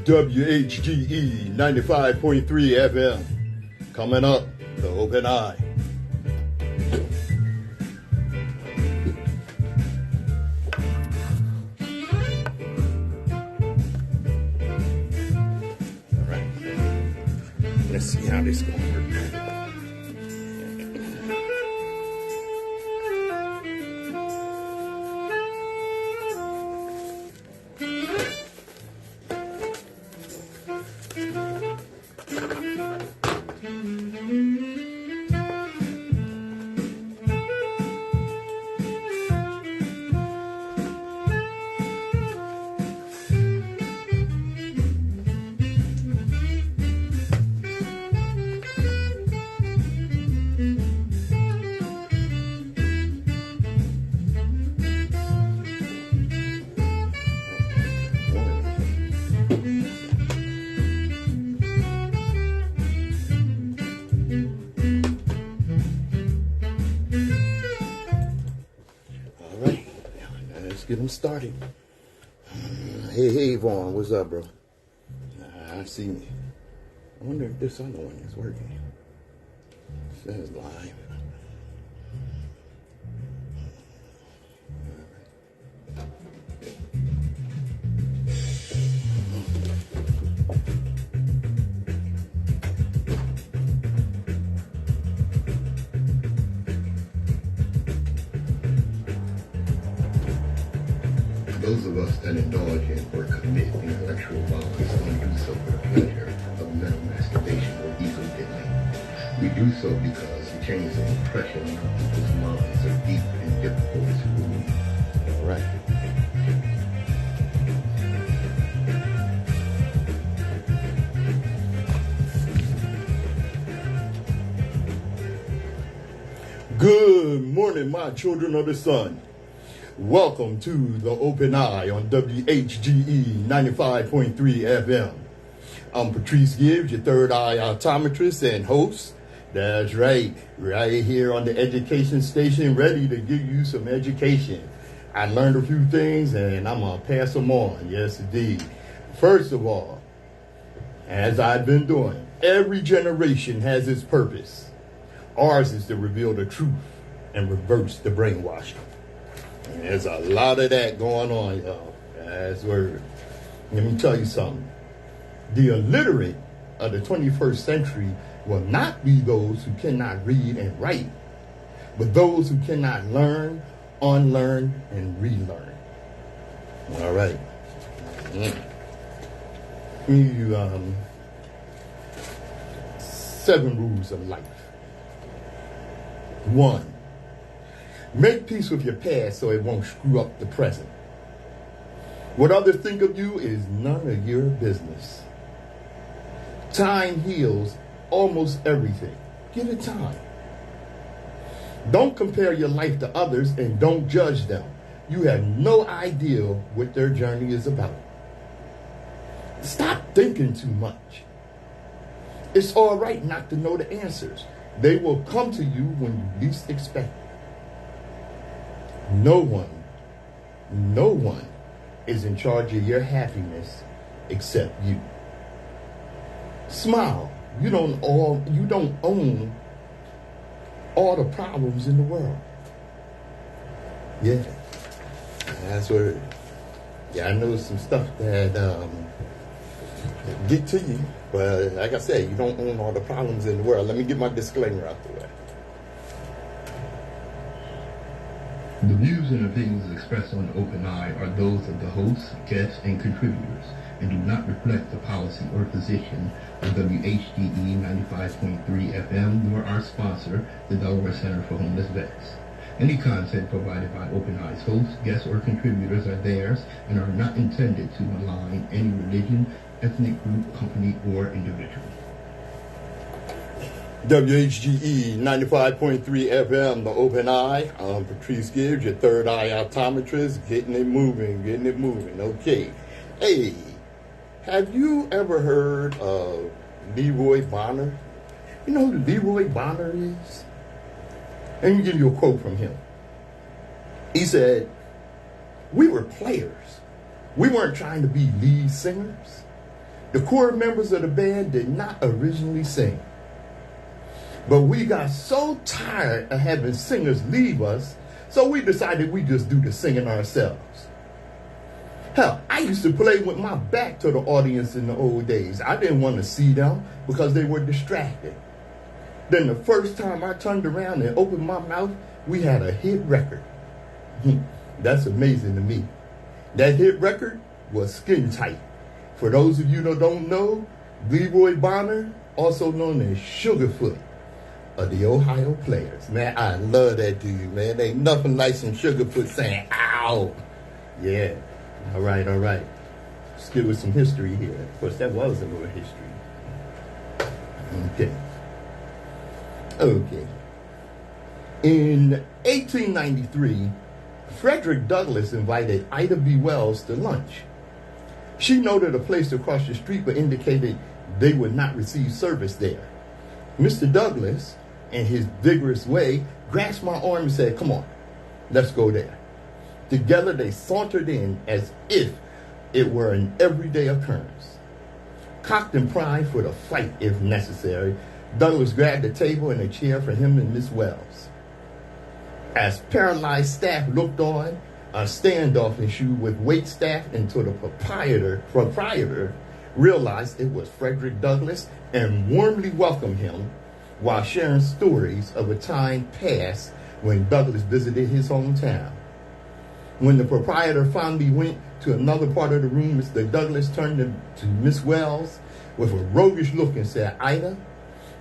WHGE 95.3 FM. Coming up, the Open Eye. All right. Let's see how this is going to work. Get them started. Hey, Vaughn, what's up, bro? I see me. I wonder if this other one is working. It says live. Those of us that indulge in or commit intellectual violence don't do so for the pleasure of mental masturbation or ego dealing. We do so because the chains of oppression on our people's minds are deep and difficult to remove. All right. Good morning, my children of the sun. Welcome to the Open Eye on WHGE 95.3 FM. I'm Patrice Gibbs, your third eye optometrist and host. That's right here on the education station, ready to give you some education. I learned a few things and I'm going to pass them on. Yes, indeed. First of all, as I've been doing, every generation has its purpose. Ours is to reveal the truth and reverse the brainwashing. There's a lot of that going on, y'all. That's word. Let me tell you something. The illiterate of the 21st century will not be those who cannot read and write, but those who cannot learn, unlearn, and relearn. All right. Give you 7 rules of life. 1. Make peace with your past so it won't screw up the present. What others think of you is none of your business. Time heals almost everything. Give it time. Don't compare your life to others and don't judge them. You have no idea what their journey is about. Stop thinking too much. It's all right not to know the answers. They will come to you when you least expect it. No one is in charge of your happiness except you. Smile. You don't own all the problems in the world. Yeah. That's what I know some stuff that get to you. But like I said, you don't own all the problems in the world. Let me get my disclaimer out the way. The views and opinions expressed on the Open Eye are those of the hosts, guests, and contributors, and do not reflect the policy or position of WHGE 95.3 FM, nor our sponsor, the Delaware Center for Homeless Vets. Any content provided by Open Eye's hosts, guests, or contributors are theirs and are not intended to malign any religion, ethnic group, company, or individual. WHGE 95.3 FM, the Open Eye. I'm Patrice Gibbs, your third eye optometrist, getting it moving. Okay. Hey, have you ever heard of Leroy Bonner? You know who Leroy Bonner is? Let me give you a quote from him. He said, "We were players. We weren't trying to be lead singers. The core members of the band did not originally sing. But we got so tired of having singers leave us, so we decided we just do the singing ourselves. Hell, I used to play with my back to the audience in the old days. I didn't want to see them because they were distracted. Then the first time I turned around and opened my mouth, we had a hit record. That's amazing to me. That hit record was Skin Tight. For those of you that don't know, Leroy Bonner, also known as Sugarfoot, of the Ohio Players. Man, I love that dude, man. Ain't nothing like some Sugarfoot saying, ow. Yeah. All right. Let's get with some history here. Of course, that was a little history. Okay. In 1893, Frederick Douglass invited Ida B. Wells to lunch. She noted a place across the street but indicated they would not receive service there. Mr. Douglass, in his vigorous way, grasped my arm and said, "Come on, let's go there." Together they sauntered in as if it were an everyday occurrence. Cocked and primed for the fight if necessary, Douglass grabbed a table and a chair for him and Miss Wells. As paralyzed staff looked on, a standoff ensued with wait staff until the proprietor realized it was Frederick Douglass and warmly welcomed him while sharing stories of a time past when Douglass visited his hometown. When the proprietor finally went to another part of the room, Mr. Douglass turned to Miss Wells with a roguish look and said, "Ida,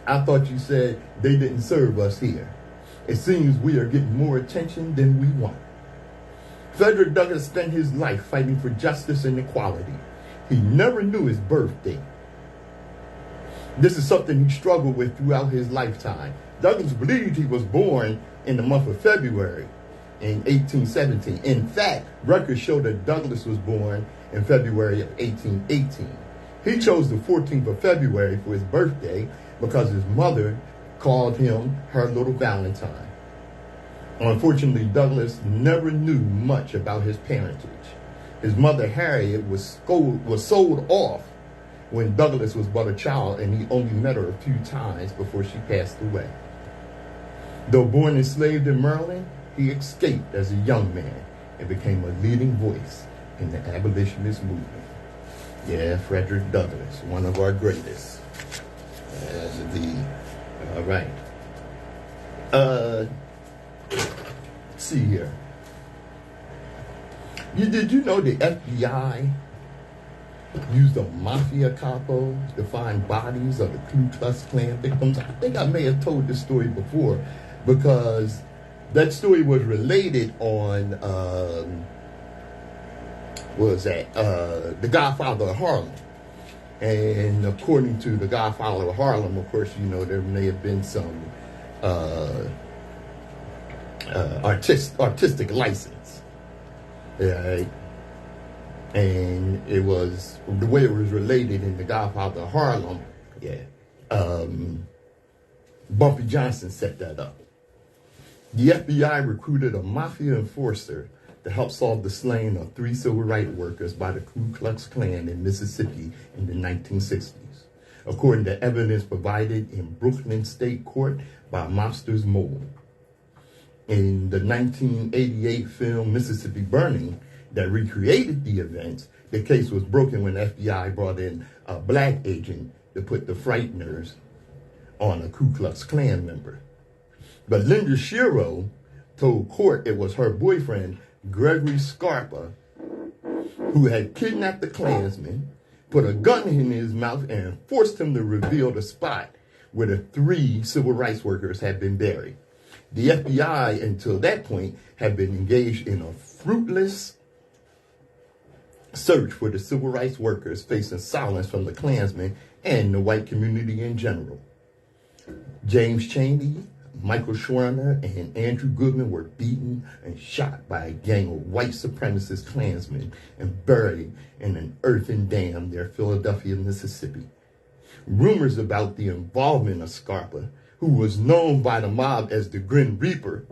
I thought you said they didn't serve us here. It seems we are getting more attention than we want." Frederick Douglass spent his life fighting for justice and equality. He never knew his birthday. This is something he struggled with throughout his lifetime. Douglass believed he was born in the month of February in 1817. In fact, records show that Douglass was born in February of 1818. He chose the 14th of February for his birthday because his mother called him her little Valentine. Unfortunately, Douglass never knew much about his parentage. His mother, Harriet, was sold off when Douglass was but a child, and he only met her a few times before she passed away. Though born enslaved in Maryland, he escaped as a young man and became a leading voice in the abolitionist movement. Yeah, Frederick Douglass, one of our greatest. As indeed. All right. Let's see here. Did you know the FBI used a mafia capo to find bodies of the Ku Klux Klan victims? I think I may have told this story before because that story was related on, The Godfather of Harlem. And according to The Godfather of Harlem, of course, you know, there may have been some artistic license. Right? And it was, the way it was related in The Godfather of Harlem, Bumpy Johnson set that up. The FBI recruited a mafia enforcer to help solve the slaying of 3 civil rights workers by the Ku Klux Klan in Mississippi in the 1960s, according to evidence provided in Brooklyn State Court by Mobsters Mole. In the 1988 film Mississippi Burning that recreated the events, the case was broken when the FBI brought in a black agent to put the frighteners on a Ku Klux Klan member. But Linda Shiro told court it was her boyfriend, Gregory Scarpa, who had kidnapped the Klansman, put a gun in his mouth, and forced him to reveal the spot where the 3 civil rights workers had been buried. The FBI, until that point, had been engaged in a fruitless search for the civil rights workers, facing silence from the Klansmen and the white community in general. James Chaney, Michael Schwerner, and Andrew Goodman were beaten and shot by a gang of white supremacist Klansmen and buried in an earthen dam near Philadelphia, Mississippi. Rumors about the involvement of Scarpa, who was known by the mob as the Grim Reaper,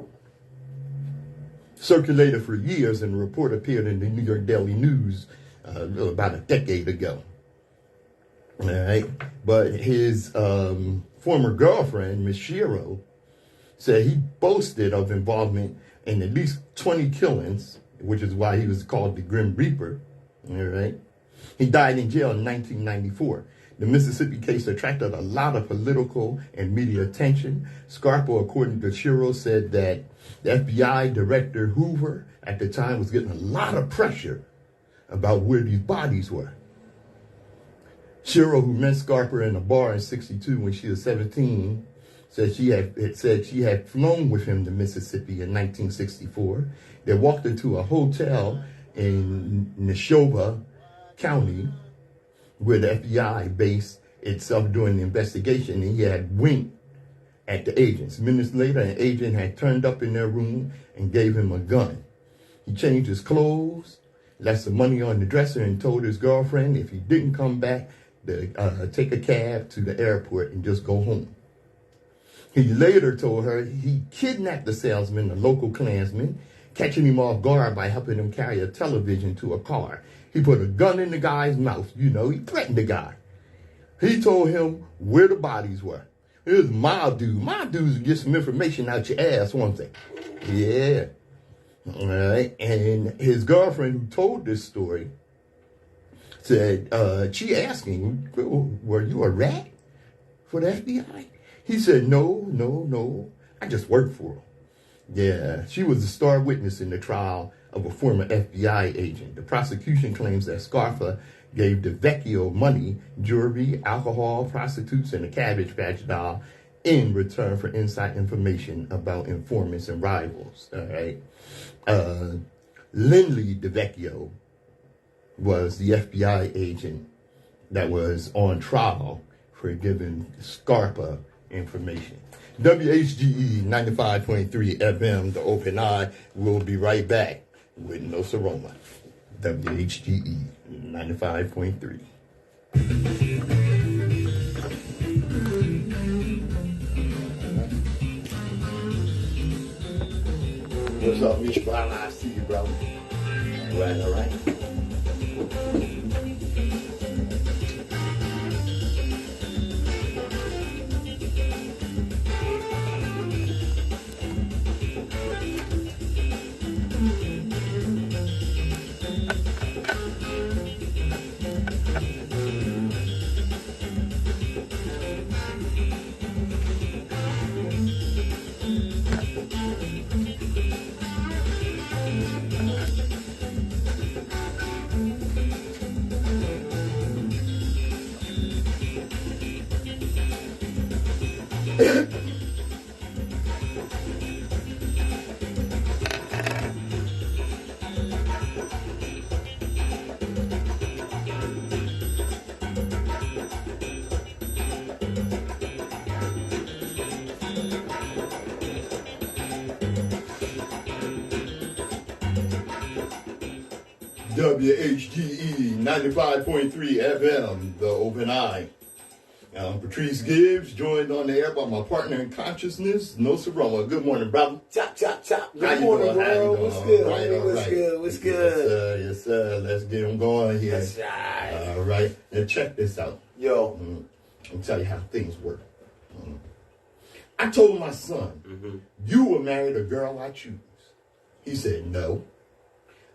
circulated for years, and a report appeared in the New York Daily News about a decade ago. All right. But his former girlfriend, Miss Shiro, said he boasted of involvement in at least 20 killings, which is why he was called the Grim Reaper. All right. He died in jail in 1994. The Mississippi case attracted a lot of political and media attention. Scarpa, according to Shiro, said that the FBI director Hoover at the time was getting a lot of pressure about where these bodies were. Shiro, who met Scarpa in a bar in '62 when she was 17, said she had flown with him to Mississippi in 1964. They walked into a hotel in Neshoba County, where the FBI based itself during the investigation, and he had winked at the agents. Minutes later, an agent had turned up in their room and gave him a gun. He changed his clothes, left some money on the dresser, and told his girlfriend if he didn't come back, to take a cab to the airport and just go home. He later told her he kidnapped the salesman, a local Klansman, catching him off guard by helping him carry a television to a car. He put a gun in the guy's mouth. You know, he threatened the guy. He told him where the bodies were. It was mob dudes. Mob dudes get some information out your ass, won't they? Yeah. All right. And his girlfriend, who told this story, said, she asked him, were you a rat for the FBI? He said, no. I just worked for him. Yeah, she was a star witness in the trial of a former FBI agent. The prosecution claims that Scarpa gave DeVecchio money, jewelry, alcohol, prostitutes, and a Cabbage Patch doll in return for inside information about informants and rivals. All right. Lindley DeVecchio was the FBI agent that was on trial for giving Scarpa information. WHGE 95.3 FM, The Open Eye. We'll be right back with Nsoromma. WHGE 95.3. What's up, Miss Brown? I see you, bro. All right. WHGE 95.3 FM, The Open Eye. I'm Patrice Gibbs, joined on the air by my partner in consciousness, Nsoromma. Good morning, brother. Chop. Good morning, bro. What's good? What's good? Yes, sir. Let's get them going here. That's right. All right. Now check this out. Yo. I'll tell you how things work. I told my son, you will marry the girl I choose. He said, no.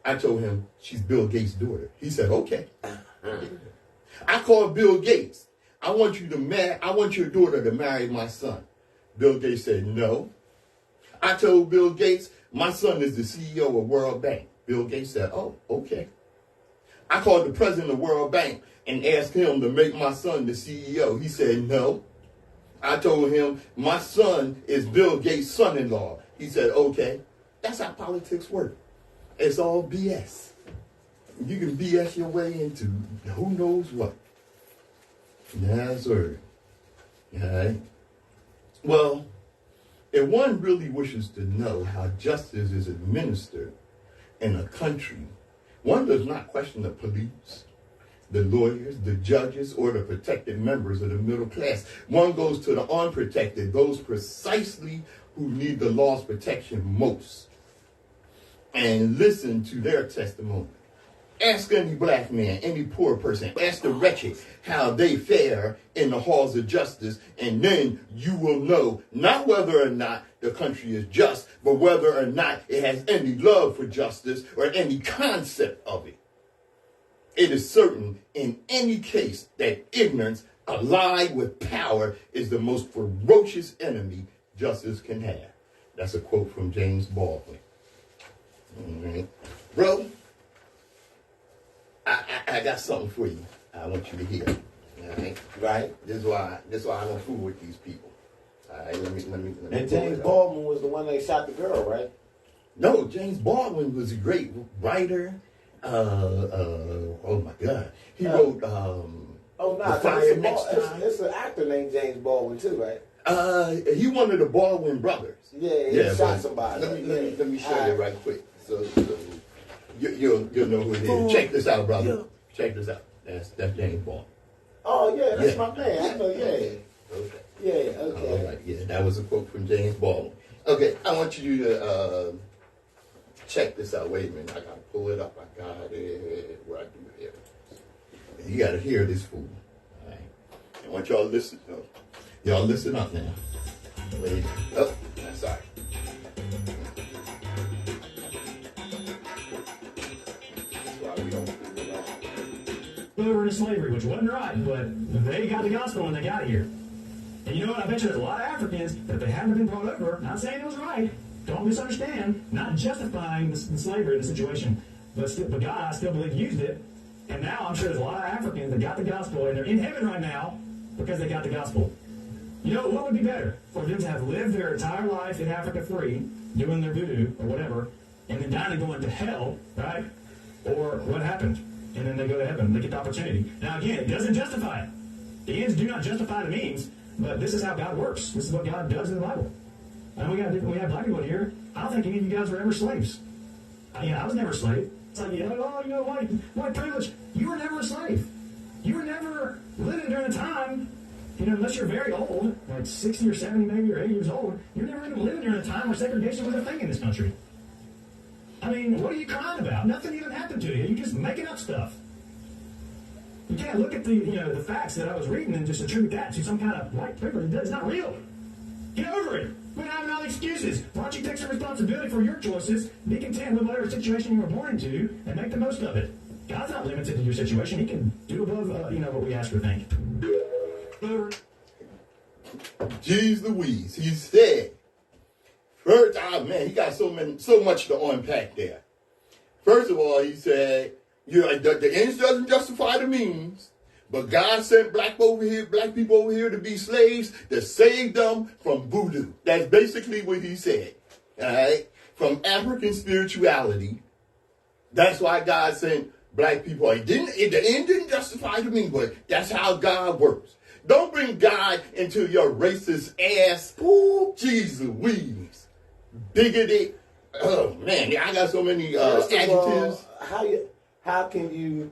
I told him, she's Bill Gates' daughter. He said, okay. I called Bill Gates. I want your daughter to marry my son. Bill Gates said, no. I told Bill Gates, my son is the CEO of World Bank. Bill Gates said, oh, okay. I called the president of World Bank and asked him to make my son the CEO. He said, no. I told him, my son is Bill Gates' son-in-law. He said, okay. That's how politics work. It's all BS. You can BS your way into who knows what. Yes, sir. All right. Well, if one really wishes to know how justice is administered in a country, one does not question the police, the lawyers, the judges, or the protected members of the middle class. One goes to the unprotected, those precisely who need the law's protection most, and listen to their testimony. Ask any black man, any poor person, ask the wretched how they fare in the halls of justice, and then you will know not whether or not the country is just, but whether or not it has any love for justice or any concept of it. It is certain in any case that ignorance, allied with power, is the most ferocious enemy justice can have. That's a quote from James Baldwin. Mm-hmm. Bro, I got something for you. I want you to hear. All right? Right. This is why I don't fool with these people. All right, let me. And James Baldwin was the one that shot the girl, right? No, James Baldwin was a great writer. Oh my God, he wrote. The Fire Next Time. It's an actor named James Baldwin too, right? He one of the Baldwin brothers. Yeah, he shot somebody. Let me show you right quick. So you'll know who it is. Check this out, brother. Yeah. Check this out. That's James Baldwin. Oh yeah, that's my man. I know. Yeah. Okay. Yeah. Okay. All right. Yeah, that was a quote from James Baldwin. Okay, I want you to check this out. Wait a minute, I gotta pull it up. I got it. Where I do it here. You gotta hear this fool. All right. I want y'all to listen. Oh, y'all listen up now. Wait. Oh, sorry. They were in slavery, which wasn't right, but they got the gospel when they got here. And you know what? I bet you there's a lot of Africans that if they hadn't been brought over, not saying it was right, don't misunderstand, not justifying the slavery, the situation, but God, I still believe, used it. And now I'm sure there's a lot of Africans that got the gospel, and they're in heaven right now because they got the gospel. You know, what would be better? For them to have lived their entire life in Africa free, doing their voodoo or whatever, and then dying and going to hell, right? Or what happened? And then they go to heaven. They get the opportunity. Now, again, it doesn't justify it. The ends do not justify the means, but this is how God works. This is what God does in the Bible. And we have black people here. I don't think any of you guys were ever slaves. I was never a slave. It's like, white privilege. You were never a slave. You were never living during a time, unless you're very old, like 60 or 70 maybe, or 80 years old, you're never even living during a time where segregation was a thing in this country. I mean, what are you crying about? Nothing even happened to you. You're just making up stuff. You can't look at the facts that I was reading and just attribute that to some kind of white privilege. It's not real. Get over it. We're not having all the excuses. Why don't you take some responsibility for your choices, be content with whatever situation you were born into, and make the most of it. God's not limited to your situation. He can do above, what we ask or think. Jeez Louise, he said. First, man, he got so much to unpack there. First of all, he said, the ends doesn't justify the means, but God sent black people over here to be slaves to save them from voodoo. That's basically what he said. All right? From African spirituality. That's why God sent black people. The end didn't justify the means, but that's how God works. Don't bring God into your racist ass. Ooh, jeez Louise. Bigoted. Oh man, I got so many adjectives. How can you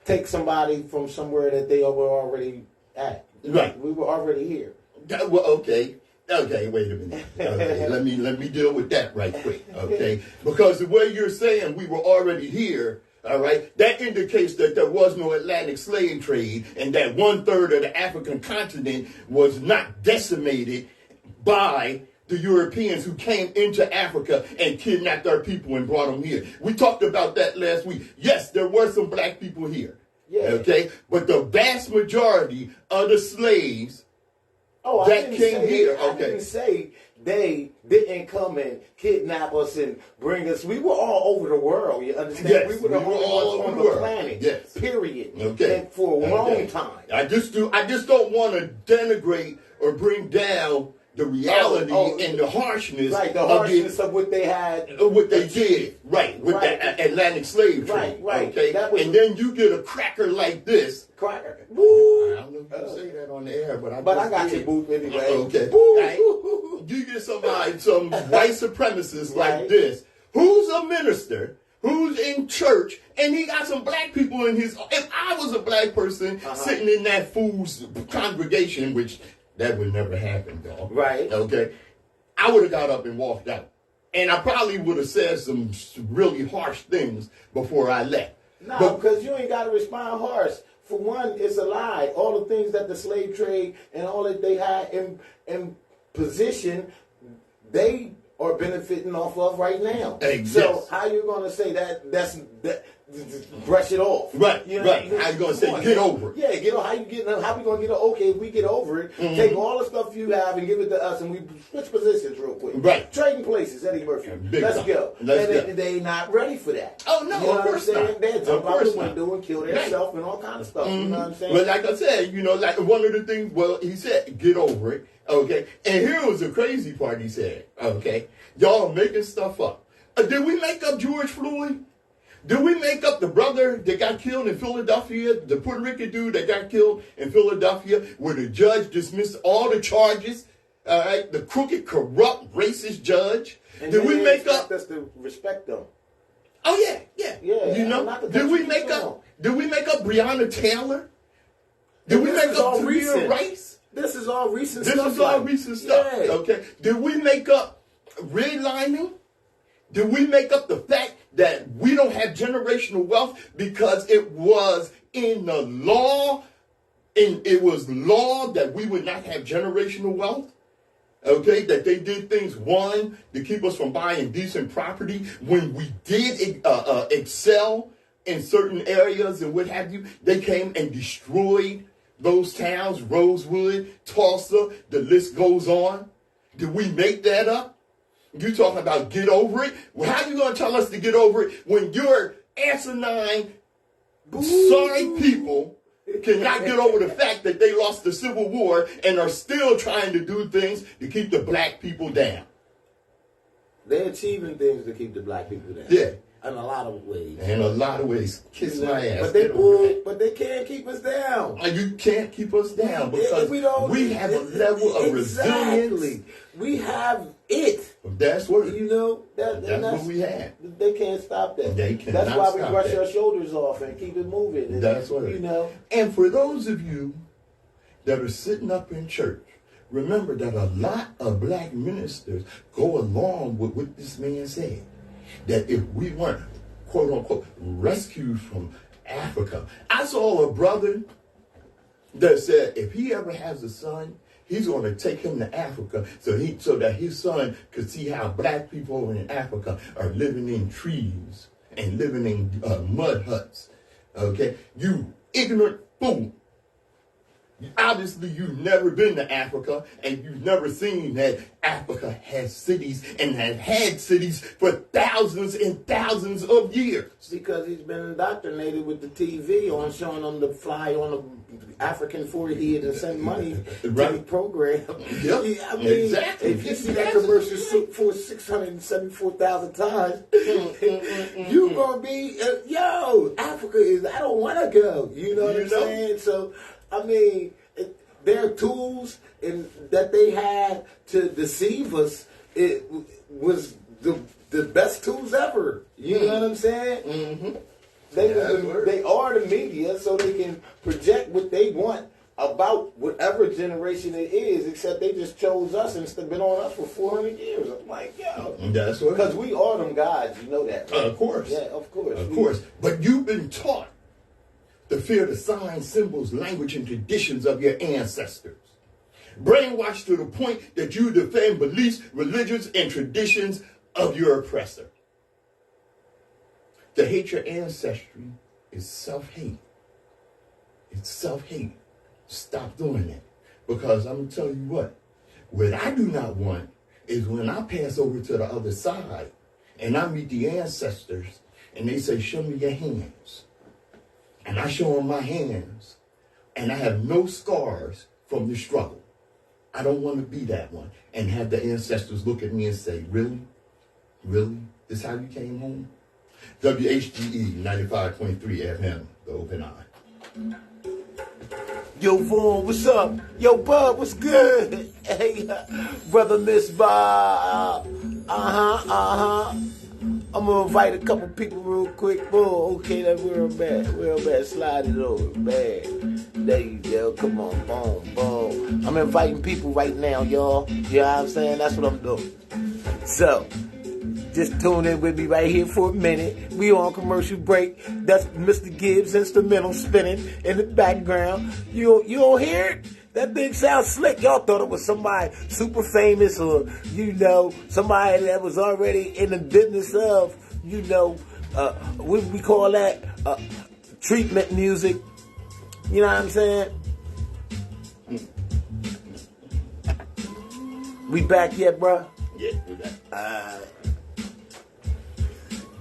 take somebody from somewhere that they were already at? Right. We were already here. Well, okay. Okay, wait a minute. Okay, let me deal with that right quick. Okay, because the way you're saying we were already here. All right, that indicates that there was no Atlantic slave trade and that 1/3 of the African continent was not decimated by the Europeans who came into Africa and kidnapped our people and brought them here. We talked about that last week. Yes, there were some black people here. Yeah. Okay, but the vast majority of the slaves that came here. I didn't say they didn't come and kidnap us and bring us. We were all over the world. You understand? Yes, we were the only ones on the planet. Yes. Period. Okay. And for a long time. I just don't want to denigrate or bring down the reality and the harshness, of what they had, what they did, right, with the Atlantic slave trade, right. Okay, and then you get a cracker like this. Cracker. Woo. I don't know if you say that on the air, but I got you, boo, anyway. Okay, right. You get some white supremacist like this, who's a minister, who's in church, and he got some black people in his. If I was a black person sitting in that fool's congregation, which that would never happen, dog. Right. Okay. I would have got up and walked out. And I probably would have said some really harsh things before I left. No, because you ain't got to respond harsh. For one, it's a lie. All the things that the slave trade and all that they had in position, they are benefiting off of right now. So how you going to say that? Brush it off. Right, you know right. How you going to say get over it? Yeah, how we going to get okay if we get over it? Take all the stuff you have and give it to us, and we switch positions real quick. Right. Trading places, Eddie Murphy. Let's go. They not ready for that. Oh, no, you know of course not. They'll jump out the window and kill themselves and all kind of stuff. You know what I'm saying? Well, like I said, like one of the things, he said, get over it. Okay. And here was the crazy part he said. Okay. Y'all making stuff up. Did we make up George Floyd? Did we make up the brother that got killed in Philadelphia, the Puerto Rican dude that got killed in Philadelphia, where the judge dismissed all the charges? All right, the crooked, corrupt, racist judge. And did we make up? Us to respect them. Oh yeah. Did we make up Breonna Taylor? Did we make up Tamir Rice? This is all recent stuff. This is all recent stuff. Yeah. Okay. Did we make up redlining? Did we make up the fact that we don't have generational wealth because it was in the law, and it was law that we would not have generational wealth? Okay, that they did things, one, to keep us from buying decent property when we did excel in certain areas and what have you. They came and destroyed those towns, Rosewood, Tulsa, the list goes on. Did we make that up? You talking about get over it? Well, how you going to tell us to get over it when your asinine, sorry people cannot get over the fact that they lost the Civil War and are still trying to do things to keep the black people down? They're achieving things to keep the black people down. Yeah. In a lot of ways. In a lot of ways. Kiss my ass. But they can't keep us down. You can't keep us down because we have a level of resilience. We have it. That's what that's what we have. They can't stop that. They cannot. That's why we brush our shoulders off and keep it moving. And, that's what And for those of you that are sitting up in church, remember that a lot of black ministers go along with what this man said. That if we weren't, quote unquote, rescued from Africa. I saw a brother that said if he ever has a son, he's going to take him to Africa so that his son could see how black people in Africa are living in trees and living in mud huts. Okay? You ignorant fool. Obviously, you've never been to Africa, and you've never seen that Africa has cities and has had cities for thousands and thousands of years. Because he's been indoctrinated with the TV on showing them to fly on the African forehead and send money to the program. Yep. I mean, exactly. If you see that commercial for 674,000 times, you're going to be, Africa is, I don't want to go. You know what I'm saying? So, I mean, their tools that they had to deceive us, it was the best tools ever. You know what I'm saying? Mm-hmm. They are the media, so they can project what they want about whatever generation it is, except they just chose us and it's been on us for 400 years. I'm like, That's what. Because we are them gods, you know that. Right? Of course. Yeah, of course. Of course. But you've been taught to fear the signs, symbols, language, and traditions of your ancestors. Brainwashed to the point that you defend beliefs, religions, and traditions of your oppressor. To hate your ancestry is self-hate. It's self-hate. Stop doing that. Because I'm going to tell you what I do not want is when I pass over to the other side and I meet the ancestors and they say, show me your hands. And I show them my hands, and I have no scars from the struggle. I don't want to be that one. And have the ancestors look at me and say, really? Really? This how you came home? WHGE 95.3 FM, the Open Eye. Yo, Vaughn, what's up? Yo, Bud, what's good? Hey, brother, Miss Bob. I'm going to invite a couple people real quick. Boom, okay, that's real bad. Slide it over, man. There you go. Come on, boom. I'm inviting people right now, y'all. You know what I'm saying? That's what I'm doing. So, just tune in with me right here for a minute. We on commercial break. That's Mr. Gibbs instrumental spinning in the background. You don't hear it? That thing sounds slick. Y'all thought it was somebody super famous or, somebody that was already in the business of, what we call that? Treatment music. You know what I'm saying? We back yet, bro? Yeah, we back.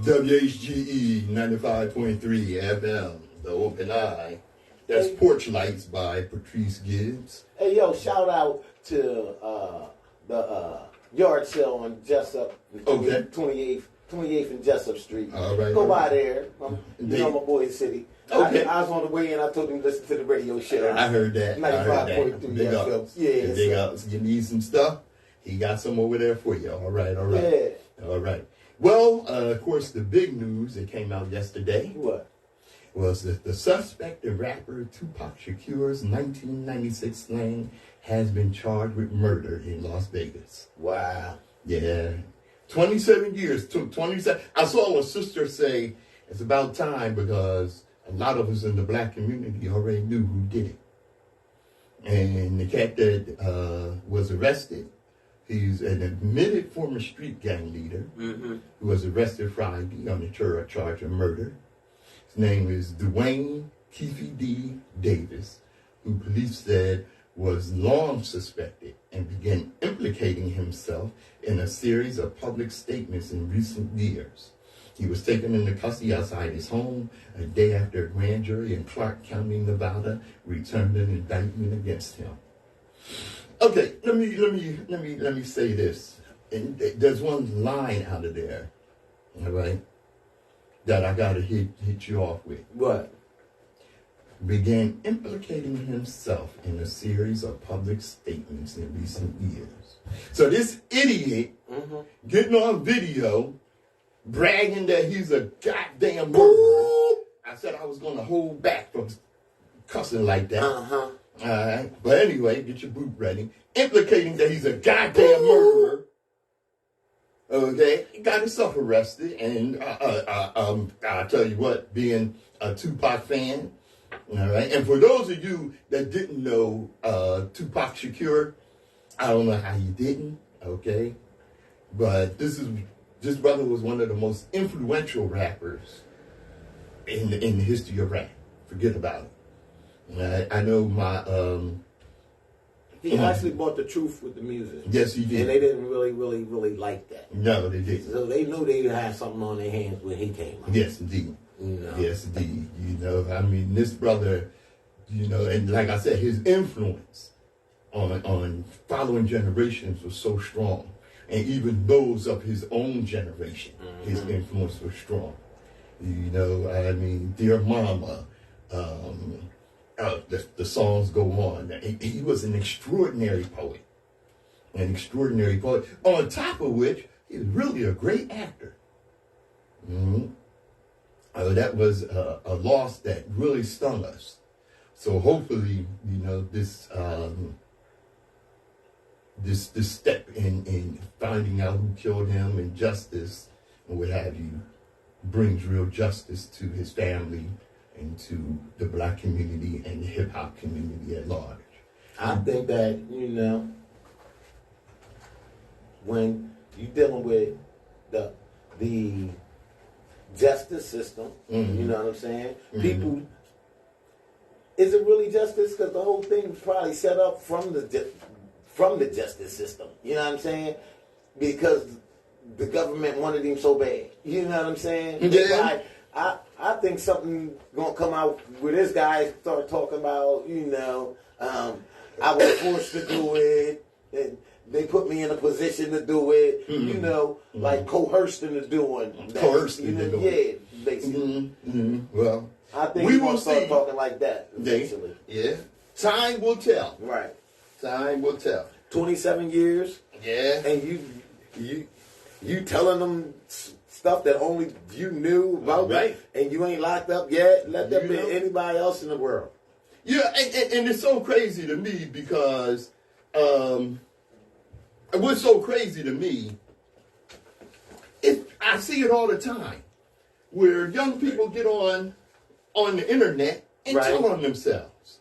WHGE 95.3 FM, The Open Eye. That's Porch Lights by Patrice Gibbs. Hey, yo, shout out to the yard sale on Jessup, 28th and Jessup Street. All right. Go by there. My boy City. Okay. I was on the way in. I told him to listen to the radio show. I heard that. 95.3 Big FM. ups. Yeah. Big ups. You need some stuff? He got some over there for you. All right. Yeah. All right. Well, of course, the big news that came out yesterday. What? Was that the suspected rapper Tupac Shakur's 1996 slaying has been charged with murder in Las Vegas. Wow. Yeah. 27 years. Took 27. I saw a sister say it's about time because a lot of us in the black community already knew who did it. And the cat that was arrested, he's an admitted former street gang leader who was arrested Friday on the charge of murder. His name is Dwayne Keefe D. Davis, who police said was long suspected and began implicating himself in a series of public statements in recent years. He was taken into custody outside his home a day after a grand jury in Clark County, Nevada, returned an indictment against him. Okay, let me say this. And there's one line out of there, all right, that I gotta hit you off with. What? Began implicating himself in a series of public statements in recent years. So this idiot getting on video bragging that he's a goddamn murderer. I said I was going to hold back from cussing like that. All right. But anyway, get your boot ready. Implicating that he's a goddamn murderer. Okay. He got himself arrested. And I'll tell you what, being a Tupac fan, all right. And for those of you that didn't know Tupac Shakur, I don't know how you didn't, okay? But this brother was one of the most influential rappers in the history of rap. Forget about it. I know my he actually brought the truth with the music. Yes, he did. And they didn't really like that. No, they didn't. So they knew they had something on their hands when he came out. Yes, indeed. Yes, indeed. I mean, this brother, and like I said, his influence on following generations was so strong. And even those of his own generation, his influence was strong. I mean, Dear Mama, the songs go on. He was an extraordinary poet. On top of which, he was really a great actor. That was a loss that really stung us. So hopefully, this step in finding out who killed him and justice and what have you brings real justice to his family and to the black community and the hip hop community at large. I think that, when you're dealing with the justice system, you know what I'm saying? People, is it really justice? Because the whole thing was probably set up from the justice system. You know what I'm saying? Because the government wanted him so bad. You know what I'm saying? Yeah. I think something gonna come out where this guy start talking about, I was forced to do it, and they put me in a position to do it, like coerced into doing that. Coerced into doing it. Yeah, basically. Well, I think we we're will gonna start see. talking like that eventually. Yeah. Time will tell. Right. Time will tell. 27 years. Yeah. And you telling them stuff that only you knew about, right? And you ain't locked up yet. Let that be anybody else in the world. Yeah, and it's so crazy to me because what's so crazy to me, if I see it all the time, where young people get on the internet and tell on themselves.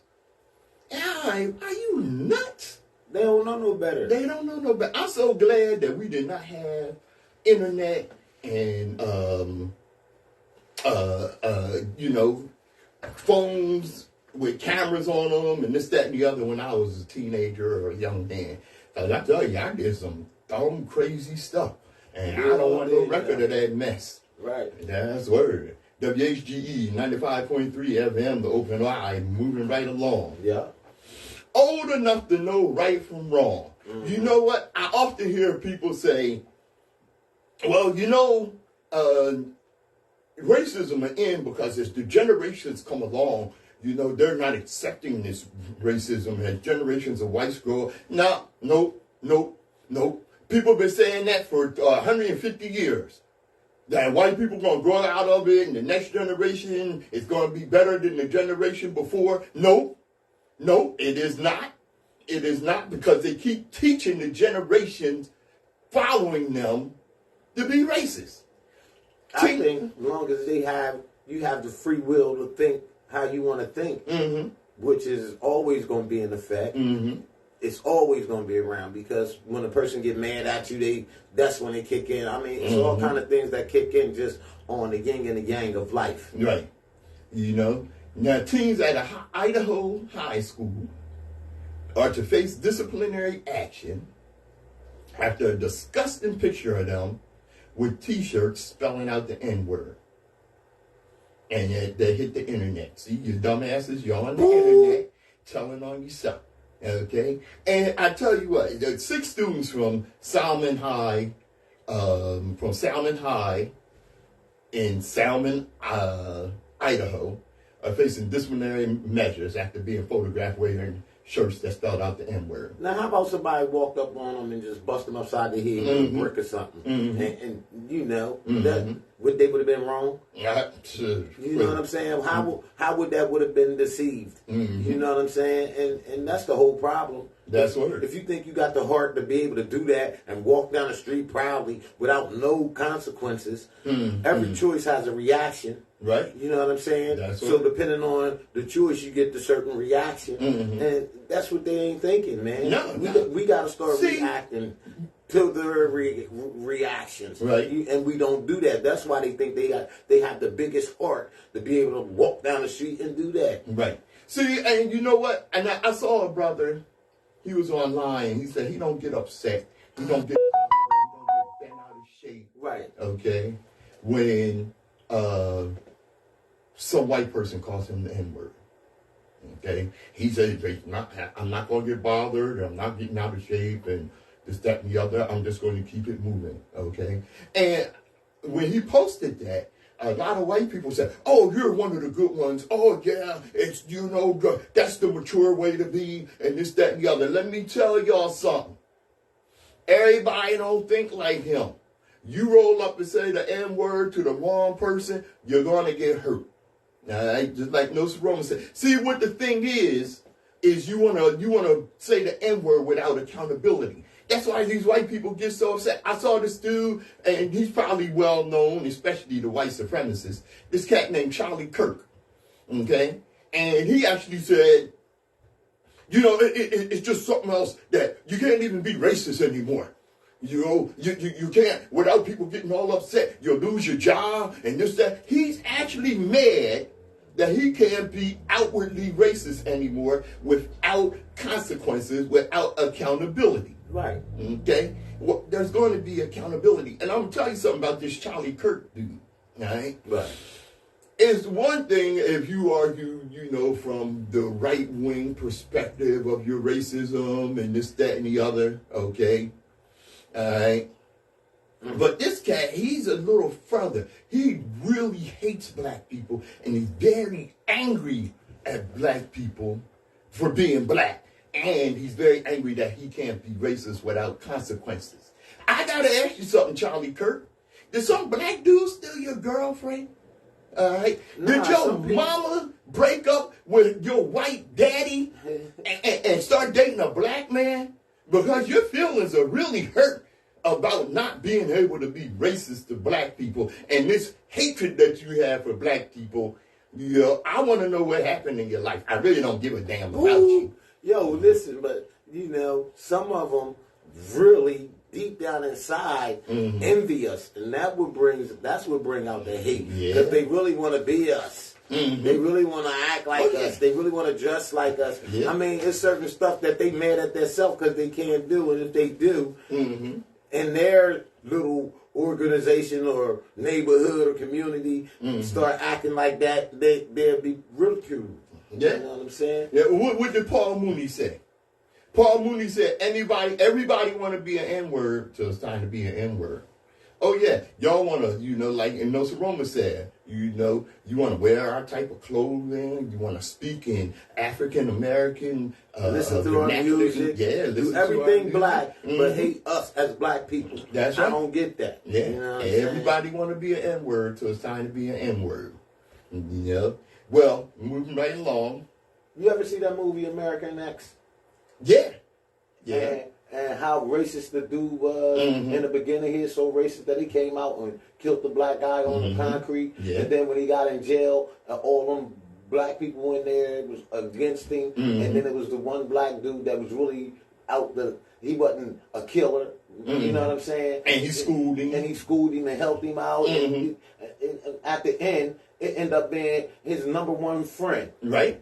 Are you nuts? They don't know no better. They don't know no better. I'm so glad that we did not have internet and phones with cameras on them and this, that, and the other when I was a teenager or a young man. Cause I tell you, I did some dumb, crazy stuff, and I don't want no record of that mess. Right. That's word. WHGE 95.3 FM, the Open Eye, moving right along. Yeah. Old enough to know right from wrong. Mm-hmm. You know what? I often hear people say, well, racism will end because as the generations come along, they're not accepting this racism as generations of whites grow. No. People have been saying that for 150 years. That white people going to grow out of it and the next generation is going to be better than the generation before. No, it is not. It is not, because they keep teaching the generations following them to be racist. I think as long as you have the free will to think how you want to think, mm-hmm. which is always going to be in effect. Mm-hmm. It's always going to be around, because when a person get mad at you, that's when they kick in. I mean, it's mm-hmm. all kind of things that kick in just on the yin and the yang of life. Right. Now teens at Idaho high school are to face disciplinary action after a disgusting picture of them with T-shirts spelling out the N-word. And they hit the internet. See, you dumbasses, you're on the internet telling on yourself. Okay? And I tell you what, there's 6 students from Salmon High in Salmon, Idaho, are facing disciplinary measures after being photographed wearing shirts that spelled out the N-word. Now, how about somebody walked up on them and just bust them upside the head with a brick or something? Mm-hmm. And that they would have been wrong? Yeah. You know what I'm saying? How would that would have been deceived? Mm-hmm. You know what I'm saying? And that's the whole problem. That's what. If you think you got the heart to be able to do that and walk down the street proudly without no consequences, every choice has a reaction. Right. You know what I'm saying? So depending on the choice, you get the certain reaction. Mm-hmm. And that's what they ain't thinking, man. We got to start reacting to their reactions. Right. And we don't do that. That's why they think they have the biggest heart to be able to walk down the street and do that. Right. See, and you know what? And I saw a brother, he was online, he said he don't get upset. He don't get bent out of shape. Right. Okay? When some white person calls him the N-word. Okay? He said, I'm not going to get bothered. I'm not getting out of shape and this, that, and the other. I'm just going to keep it moving. Okay? And when he posted that, a lot of white people said, oh, you're one of the good ones. Oh, yeah, it's, that's the mature way to be and this, that, and the other. Let me tell y'all something. Everybody don't think like him. You roll up and say the N-word to the wrong person, you're going to get hurt. All right? Just like Nsoromma said. See, what the thing is you want to say the N-word without accountability. That's why these white people get so upset. I saw this dude, and he's probably well known, especially the white supremacists, this cat named Charlie Kirk. Okay? And he actually said, it's just something else that you can't even be racist anymore. You can't, without people getting all upset, you'll lose your job and this, that. He's actually mad that he can't be outwardly racist anymore without consequences, without accountability. Right. Okay? Well, there's going to be accountability. And I'm going to tell you something about this Charlie Kirk dude. All right? Right. It's one thing if you argue, from the right-wing perspective of your racism and this, that, and the other. Okay? All right. But this cat, he's a little further. He really hates black people, and he's very angry at black people for being black. And he's very angry that he can't be racist without consequences. I gotta ask you something, Charlie Kirk. Did some black dude steal your girlfriend? All right. Did your mama break up with your white daddy and start dating a black man? Because your feelings are really hurt about not being able to be racist to black people and this hatred that you have for black people. You know, I want to know what happened in your life. I really don't give a damn about you. Yo, listen, but you know, some of them really deep down inside envy us, and that's what brings out the hate, because they really want to be us. They really want to act like us. They really want to dress like us. I mean, it's certain stuff that they mad at themselves because they can't do, and if they do, in their little organization or neighborhood or community start acting like that, they'll be ridiculed. Yeah. You know what I'm saying? Yeah. What did Paul Mooney say? Paul Mooney said, everybody want to be an N-word till it's time to be an N-word. Oh, yeah. Y'all want to, you know, like Nsoromma said, you know, you want to wear our type of clothing. You want to speak in African-American. Listen to our music. Yeah, do everything black, but hate us as black people. That's right. I don't get that. Yeah. You know what I'm everybody want to be an N-word till it's time to be an N-word. You know? Well, moving right along. You ever see that movie American X? Yeah. Yeah. And how racist the dude was in the beginning. He is so racist that he came out and killed the black guy on the concrete. Yeah. And then when he got in jail, all them black people in there was against him. And then it was the one black dude that was really out he wasn't a killer. You know what I'm saying? And he schooled him. And he schooled him and helped him out. And at the end, it ended up being his number one friend. Right.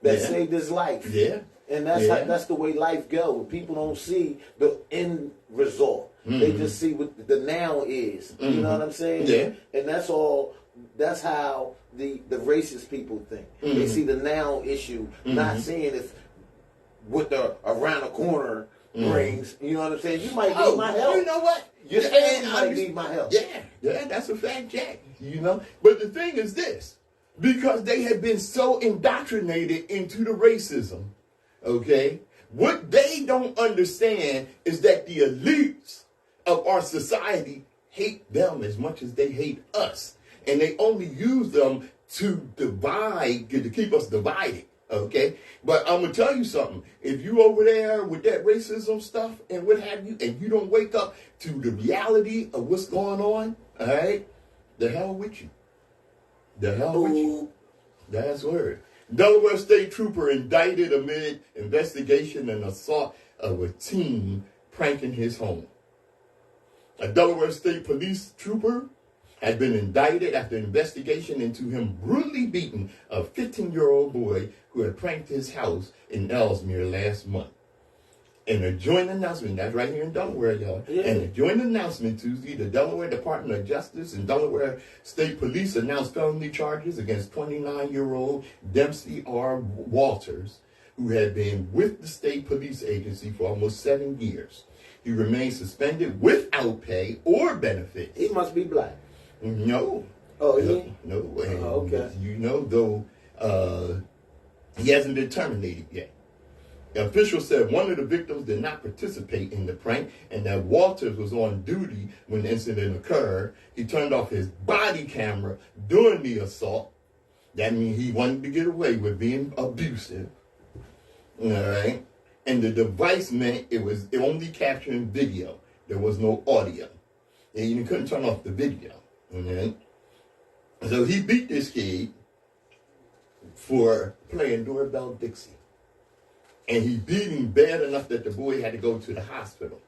That saved his life. Yeah. And that's the way life goes. People don't see the end result. They just see what the now is. You know what I'm saying? Yeah. And that's all. That's how the racist people think. They see the now issue, not seeing if what the around the corner brings. You know what I'm saying? You might need my help. You know what? Your family might need my help. Yeah, that's a fact, Jack. You know? But the thing is this. Because they have been so indoctrinated into the racism, okay? What they don't understand is that the elites of our society hate them as much as they hate us. And they only use them to divide, to keep us divided, okay? But I'm going to tell you something. If you over there with that racism stuff and what have you, and you don't wake up to the reality of what's going on, all right, the hell with you. The hell with you. That's word. Delaware State Trooper indicted amid investigation and assault of a teen pranking his home. A Delaware State Police trooper had been indicted after investigation into him brutally beating a 15-year-old boy who had pranked his house in Ellesmere last month. In a joint announcement, that's right here in Delaware, y'all. Yeah. In a joint announcement Tuesday, the Delaware Department of Justice and Delaware State Police announced felony charges against 29-year-old Dempsey R. Walters, who had been with the state police agency for almost 7 years. He remains suspended without pay or benefits. He must be black. No. Oh, he? No. And okay. You know, though, he hasn't been terminated yet. The official said one of the victims did not participate in the prank and that Walters was on duty when the incident occurred. He turned off his body camera during the assault. That means he wanted to get away with being abusive. All right. And the device meant it was only capturing video. There was no audio. And you couldn't turn off the video. Okay. So he beat this kid for playing Doorbell Dixie. And he beat him bad enough that the boy had to go to the hospital.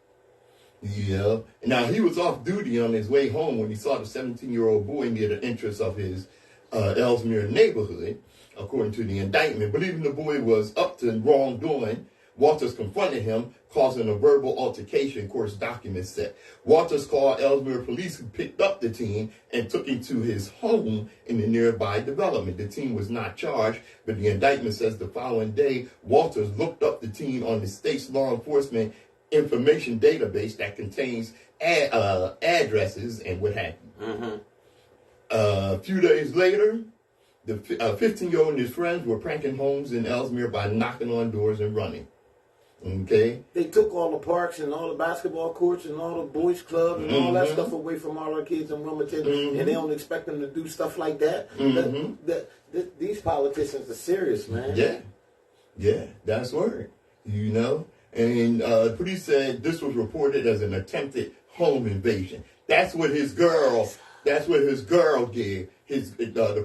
You know? Now, he was off duty on his way home when he saw the 17-year-old boy near the entrance of his Ellesmere neighborhood, according to the indictment. Believing the boy was up to wrongdoing, Walters confronted him, causing a verbal altercation, course documents said. Walters called Ellesmere police, who picked up the teen and took him to his home in the nearby development. The teen was not charged, but the indictment says the following day, Walters looked up the teen on the state's law enforcement information database that contains addresses and what have you. A few days later, the 15-year-old and his friends were pranking homes in Ellesmere by knocking on doors and running. Okay. They took all the parks and all the basketball courts and all the boys clubs and all that stuff away from all our kids in Wilmington, and they don't expect them to do stuff like that. These politicians are serious, man. Yeah, that's word. You know, And police said this was reported as an attempted home invasion. That's what his girl did. The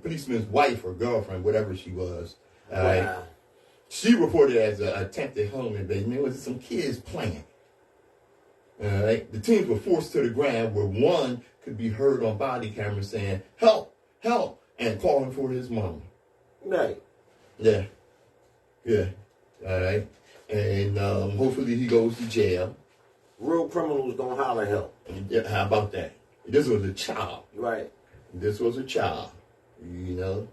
policeman's wife or girlfriend, whatever she was. Wow. She reported it as an attempted home invasion. There was some kids playing. The teens were forced to the ground where one could be heard on body camera saying, "Help, help," and calling for his mom. Right. Yeah. Yeah. All right. And hopefully he goes to jail. Real criminals don't holler help. Yeah, how about that? This was a child. Right. This was a child. You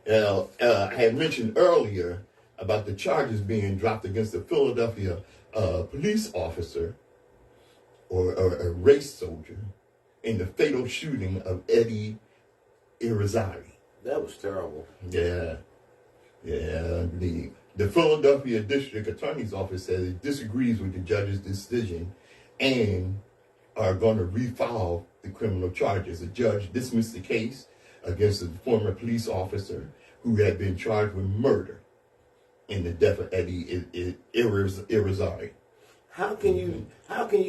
know. I had mentioned earlier about the charges being dropped against the Philadelphia police officer or a race soldier in the fatal shooting of Eddie Irizarry. That was terrible. Yeah. Yeah, the Philadelphia District Attorney's Office says it disagrees with the judge's decision and are going to refile the criminal charges. The judge dismissed the case against the former police officer who had been charged with murder in the death of Eddie Irizarry. How can you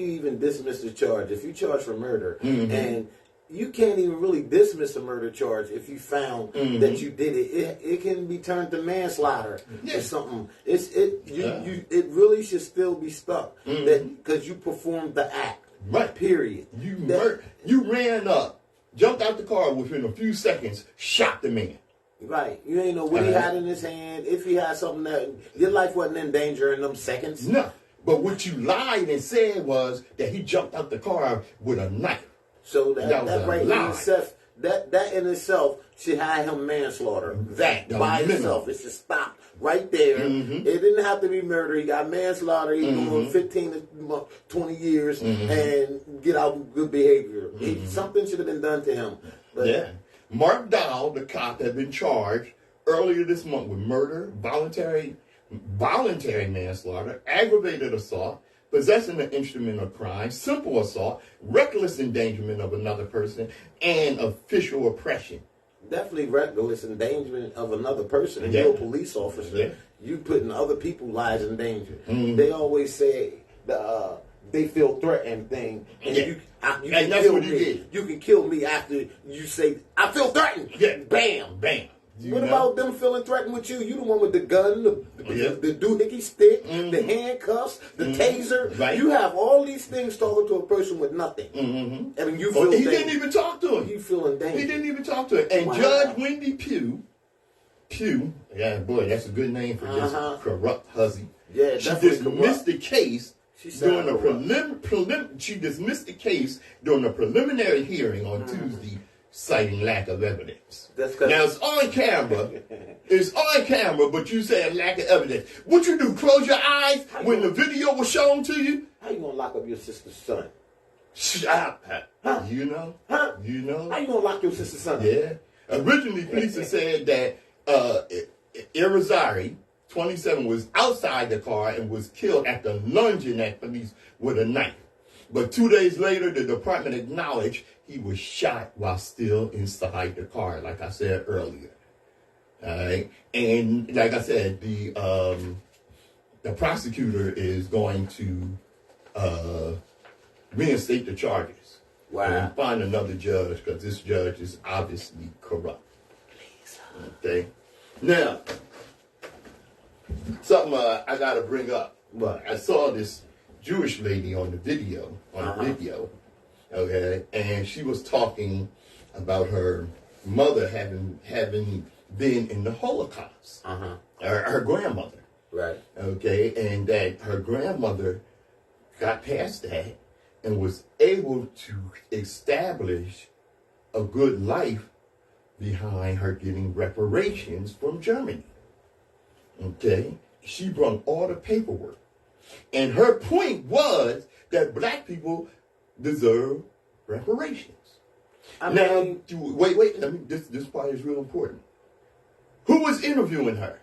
even dismiss the charge if you charge for murder and you can't even really dismiss a murder charge if you found that you did it. It can be turned to manslaughter or something. It really should still be stuck because you performed the act. Right. Period. You ran up, jumped out the car within a few seconds, shot the man. Right. You ain't know what he had in his hand. If he had something that your life wasn't in danger in them seconds. No. But what you lied and said was that he jumped out the car with a knife. So that right in itself, that in itself should have him manslaughter. That by itself, it should stop right there. It didn't have to be murder. He got manslaughter. He's doing 15 to 20 years and get out with good behavior. Something should have been done to him. But Mark Dow, the cop, had been charged earlier this month with murder, voluntary manslaughter, aggravated assault, possessing an instrument of crime, simple assault, reckless endangerment of another person, and official oppression. Definitely reckless endangerment of another person. And you're a police officer. You putting other people's lives in danger. They always say they feel threatened thing. And you and that's what he did. You can kill me after you say, I feel threatened. Yeah. Bam. Bam. What about them feeling threatened with you? You the one with the gun, the doohickey stick, the handcuffs, the taser. Right. You have all these things talking to a person with nothing. I mean, you feel he didn't even talk to him. You feeling dangerous. He didn't even talk to him. And Judge Wendy Pugh, yeah, boy, that's a good name for this corrupt hussy. Yeah, she dismissed the case during a preliminary hearing on Tuesday, citing lack of evidence. Now it's on camera. It's on camera, but you said lack of evidence. What you do? Close your eyes when the video was shown to you? How you gonna lock up your sister's son? Shut up. You know? You know? How you gonna lock your sister's son? Yeah. Originally, police said that Irizarry, 27, was outside the car and was killed after lunging at police with a knife. But 2 days later, the department acknowledged he was shot while still inside the car, like I said earlier. All right. And like I said, the prosecutor is going to reinstate the charges. Wow. And find another judge, because this judge is obviously corrupt. Okay. Now, something I got to bring up. But I saw this Jewish lady on the video, okay, and she was talking about her mother having been in the Holocaust, her grandmother, right? Okay, and that her grandmother got past that and was able to establish a good life behind her getting reparations from Germany. Okay, she brought all the paperwork. And her point was that black people deserve reparations. Wait. This part is real important. Who was interviewing her?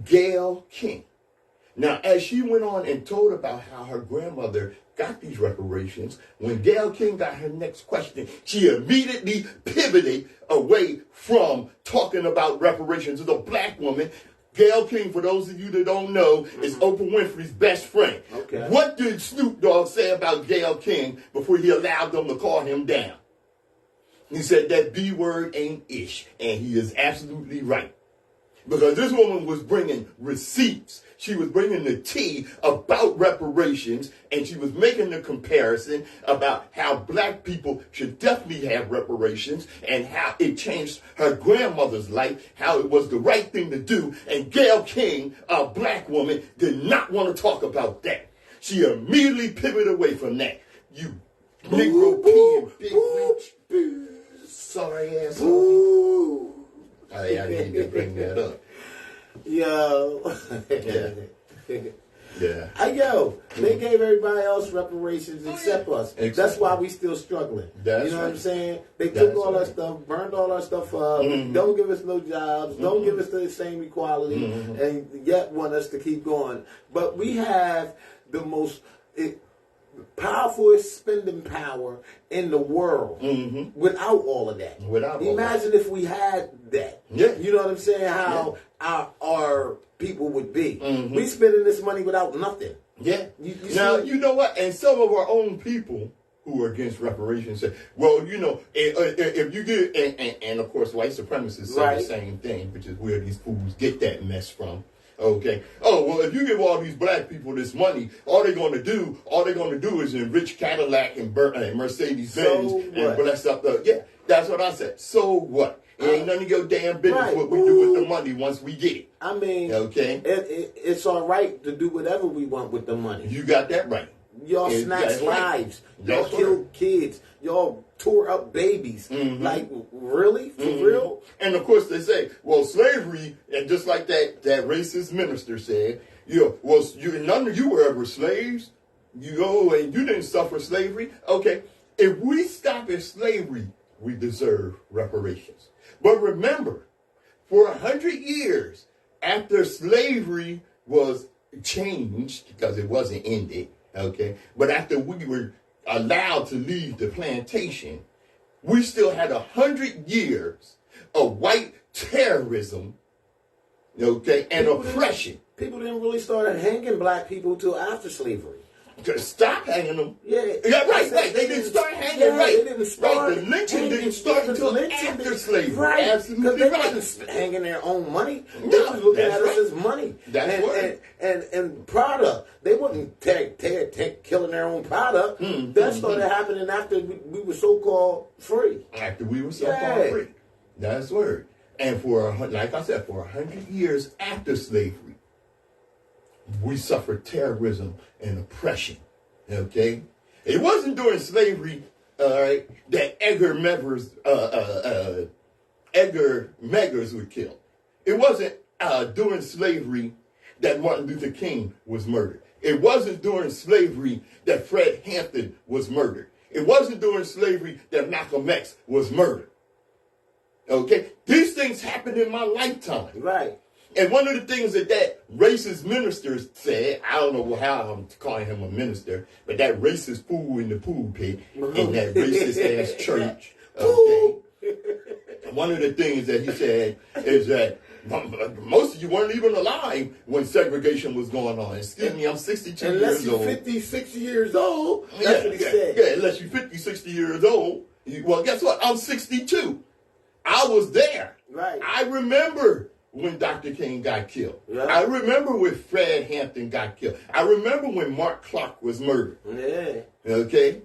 Gayle King. Now, as she went on and told about how her grandmother got these reparations, when Gayle King got her next question, she immediately pivoted away from talking about reparations to the black woman, Gayle King, for those of you that don't know, is Oprah Winfrey's best friend. Okay. What did Snoop Dogg say about Gayle King before he allowed them to call him down? He said that B word ain't ish. And he is absolutely right. Because this woman was bringing receipts. She was bringing the tea about reparations, and she was making the comparison about how black people should definitely have reparations and how it changed her grandmother's life, how it was the right thing to do. And Gayle King, a black woman, did not want to talk about that. She immediately pivoted away from that. You Negro peeing big reach. Sorry ass. I didn't even bring that up. Yo. Yeah. Yo, they gave everybody else reparations except us. Exactly. That's why we still struggling. That's you know right. what I'm saying? They That's took all right. our stuff, burned all our stuff up, don't give us no jobs, don't give us the same equality, and yet want us to keep going. But we have the most powerful spending power in the world without all of that. Imagine if we had that. Yeah. You know what I'm saying? How our people would be. We spending this money without nothing. Yeah. Now, you know what? And some of our own people who are against reparations say, well, you know, if you get, and of course, white supremacists say the same thing, which is where these fools get that mess from. Okay. Oh, well, if you give all these black people this money, all they're going to do is enrich Cadillac and Mercedes Benz and bless up the. Yeah, that's what I said. So what? It ain't none of your damn business what we do with the money once we get it. I mean, okay, it's all right to do whatever we want with the money. You got that right. Y'all snatched lives. Y'all killed kids. Y'all tore up babies. Like, really? For real? And of course they say, well, slavery, and just like that racist minister said, none of you were ever slaves. And you didn't suffer slavery. Okay, if we stop at slavery, we deserve reparations. But remember, for 100 years after slavery was changed, because it wasn't ended, okay, but after we were allowed to leave the plantation, we still had 100 years of white terrorism, okay, and oppression. People didn't really start hanging black people till after slavery. Stop hanging them. Yeah, right. They didn't start hanging. They didn't start. The lynching didn't start until after slavery. Right, absolutely because they right. wasn't hanging their own money. No, They was looking that's at us as money. That's right. And product. They wasn't killing their own product. That started happening after we were so-called free. After we were so-called free. That's word. And like I said, for 100 years after slavery, we suffered terrorism and oppression. Okay? It wasn't during slavery, that Edgar Meggers was killed. It wasn't during slavery that Martin Luther King was murdered. It wasn't during slavery that Fred Hampton was murdered. It wasn't during slavery that Malcolm X was murdered. Okay? These things happened in my lifetime. Right. And one of the things that racist minister said, I don't know how I'm calling him a minister, but that racist fool in the pulpit in that racist ass church, okay? One of the things that he said is that most of you weren't even alive when segregation was going on. Excuse me, I'm 62 years old. Unless you're 50, 60 years old, that's what he said. Yeah, unless you're 50, 60 years old. Well, guess what? I'm 62. I was there. Right. I remember when Dr. King got killed. Yeah. I remember when Fred Hampton got killed. I remember when Mark Clark was murdered. Yeah. Okay?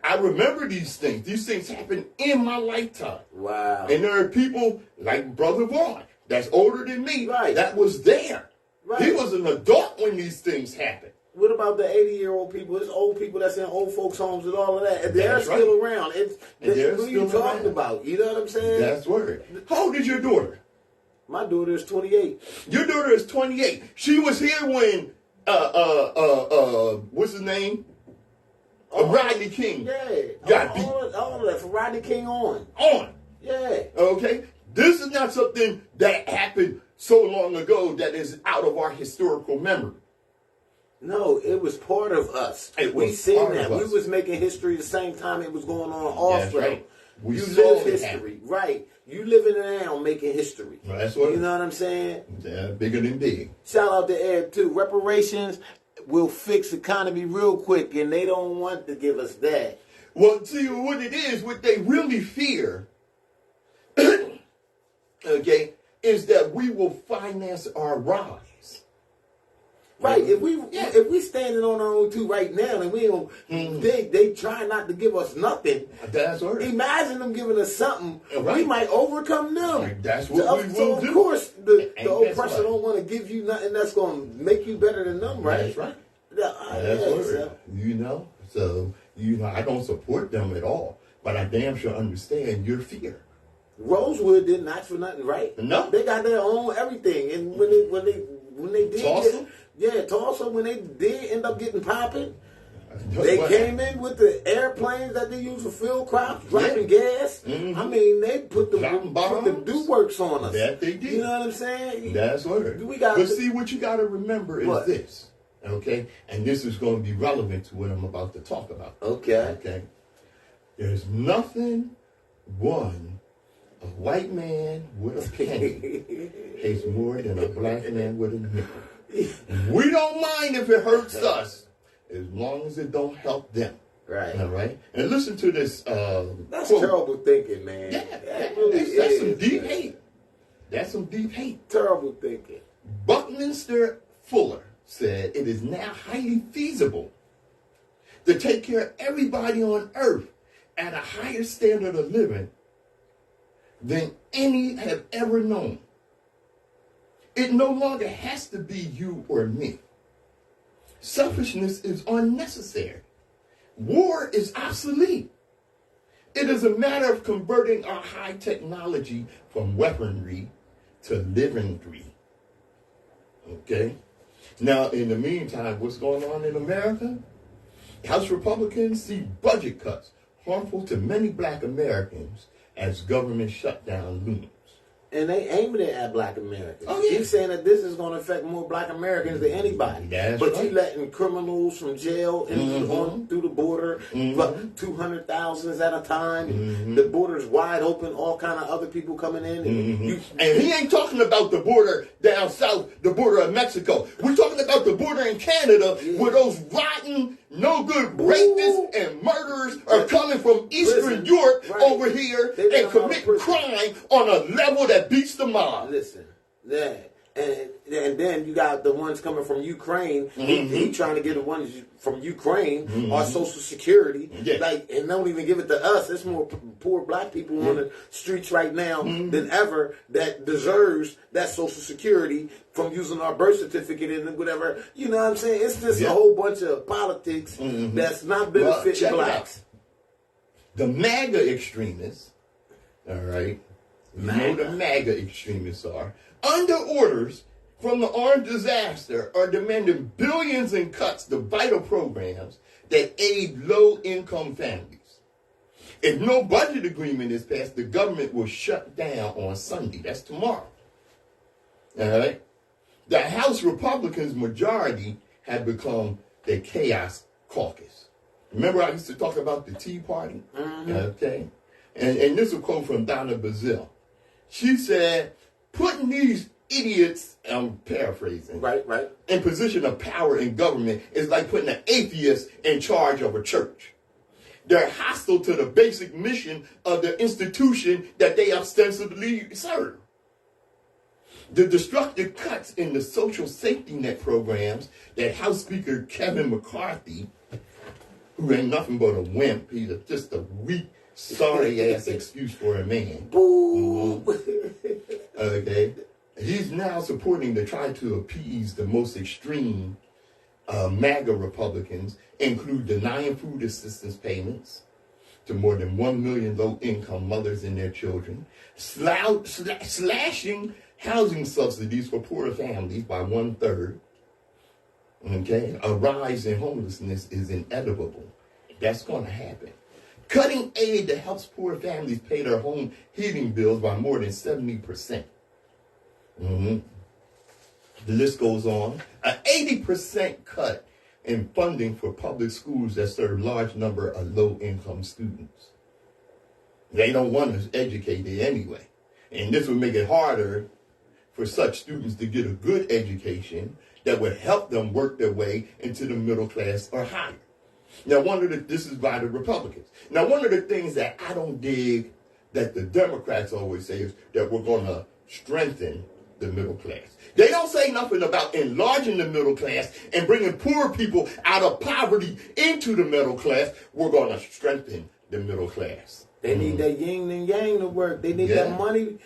I remember these things. These things happened in my lifetime. Wow. And there are people like Brother Vaughn that's older than me that was there. Right. He was an adult when these things happened. What about the 80-year-old people? There's old people that's in old folks' homes and all of that. They're still around. Who are you talking about? You know what I'm saying? That's word. How old is your daughter? My daughter is 28. Your daughter is 28. She was here when what's his name? Rodney King. Yeah. Got beat. All of that from Rodney King on. Yeah. Okay. This is not something that happened so long ago that is out of our historical memory. No, it was part of us. We seen that. We was making history the same time it was going on also. We you saw live it history, happen. right? You living it now, making history. Well, that's what. You know what I'm saying? Yeah, bigger than big. Shout out to Ed too. Reparations will fix economy real quick, and they don't want to give us that. Well, see what it is. What they really fear, okay, is that we will finance our rise. Right, if we standing on our own too right now, and we don't, they try not to give us nothing. That's right. Imagine them giving us something, Right. we might overcome them. Right, that's what we will do. Of course, the And guess oppressor what? don't want to give you nothing that's going to make you better than them, right? That's right. That's So, I don't support them at all, but I damn sure understand your fear. Rosewood didn't ask for nothing, right? No. They got their own everything, and when they did Tulsa? Tulsa, when they did end up getting popping, Just they what came happened. in with the airplanes that they use for field crops, dropping gas. Mhm. I mean, they put the Dropping bombs. do-works on us. That they did. You know what I'm saying? That's what. We got But to- see, what you got to remember is What? this, okay? And this is going to be relevant to what I'm about to talk about. Okay. Okay. There's nothing a white man with a penny hates more than a black man with a nickel. We don't mind if it hurts us, as long as it don't help them. Right. All right. And listen to this. That's quote. terrible thinking, man. Yeah, That really that's is, some deep man. hate. That's some deep hate. Terrible thinking. Buckminster Fuller said it is now highly feasible to take care of everybody on earth at a higher standard of living than any have ever known. It no longer has to be you or me. Selfishness is unnecessary. War is obsolete. It is a matter of converting our high technology from weaponry to livingry. Okay? Now, in the meantime, what's going on in America? House Republicans see budget cuts harmful to many black Americans as government shutdown looms. And they aiming it at black Americans. Oh, yeah. He's saying that this is going to affect more black Americans than anybody. That's but right. you letting criminals from jail on through the border, but 200,000 at a time. The border's wide open, all kind of other people coming in. And And he ain't talking about the border down south, the border of Mexico. We're talking about the border in Canada where those rotten, no good rapists and murderers are coming from Eastern Europe over here They and been out of commit prison. crime on a level that beats the mob. Listen, yeah. And then you got the ones coming from Ukraine. He trying to get the ones from Ukraine our Social Security, and don't even give it to us. There's more poor black people on the streets right now than ever that deserves that Social Security from using our birth certificate and whatever. You know what I'm saying? It's just a whole bunch of politics that's not benefiting check it blacks. The MAGA extremists, all right, you know the MAGA extremists are, under orders from the armed disaster, are demanding billions in cuts to vital programs that aid low-income families. If no budget agreement is passed, the government will shut down on Sunday. That's tomorrow. All right? The House Republicans' majority have become the chaos caucus. Remember I used to talk about the Tea Party? Okay? And this is a quote from Donna Bazile. She said, putting these idiots, I'm paraphrasing, Right. in position of power in government is like putting an atheist in charge of a church. They're hostile to the basic mission of the institution that they ostensibly serve. The destructive cuts in the social safety net programs that House Speaker Kevin McCarthy, who ain't nothing but a wimp, he's just a weak, sorry-ass excuse for a man. Boo! Okay? He's now supporting to try to appease the most extreme MAGA Republicans, include denying food assistance payments to more than 1 million low-income mothers and their children, slashing housing subsidies for poor families by 1/3. Okay? A rise in homelessness is inevitable. That's going to happen. Cutting aid that helps poor families pay their home heating bills by more than 70%. The list goes on. An 80% cut in funding for public schools that serve large number of low-income students. They don't want us educated anyway. And this would make it harder for such students to get a good education that would help them work their way into the middle class or higher. Now, this is by the Republicans. Now, one of the things that I don't dig that the Democrats always say is that we're going to strengthen the middle class. They don't say nothing about enlarging the middle class and bringing poor people out of poverty into the middle class. We're going to strengthen the middle class. They need that yin and yang to work. They need that money,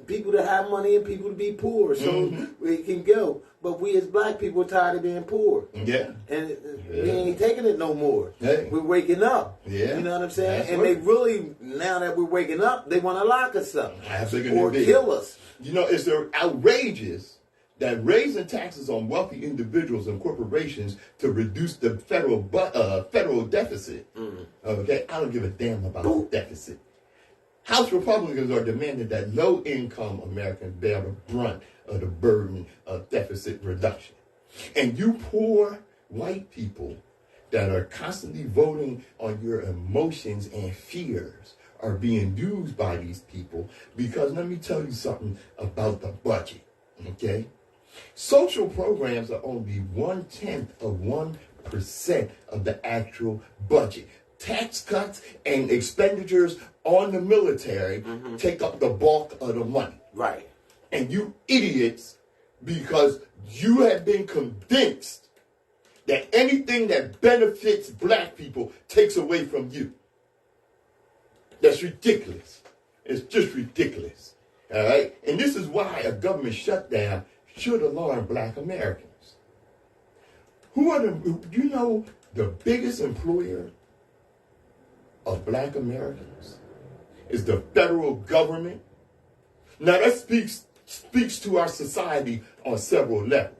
people to have money and people to be poor, so it can go. But we as black people are tired of being poor. Yeah. And we ain't taking it no more. Hey. We're waking up. Yeah. You know what I'm saying? That's and right. they really, now that we're waking up, they want to lock us up. Or kill us. You know, it's outrageous that raising taxes on wealthy individuals and corporations to reduce the federal deficit. Okay, I don't give a damn about the deficit. House Republicans are demanding that low-income Americans bear the brunt of the burden of deficit reduction. And you poor white people that are constantly voting on your emotions and fears are being used by these people, because let me tell you something about the budget, okay? Social programs are only 1/10 of 1% of the actual budget. Tax cuts and expenditures on the military take up the bulk of the money. Right. And you idiots, because you have been convinced that anything that benefits black people takes away from you. That's ridiculous. It's just ridiculous. All right? And this is why a government shutdown should alarm black Americans. Do you know the biggest employer of black Americans is the federal government? Now that speaks to our society on several levels.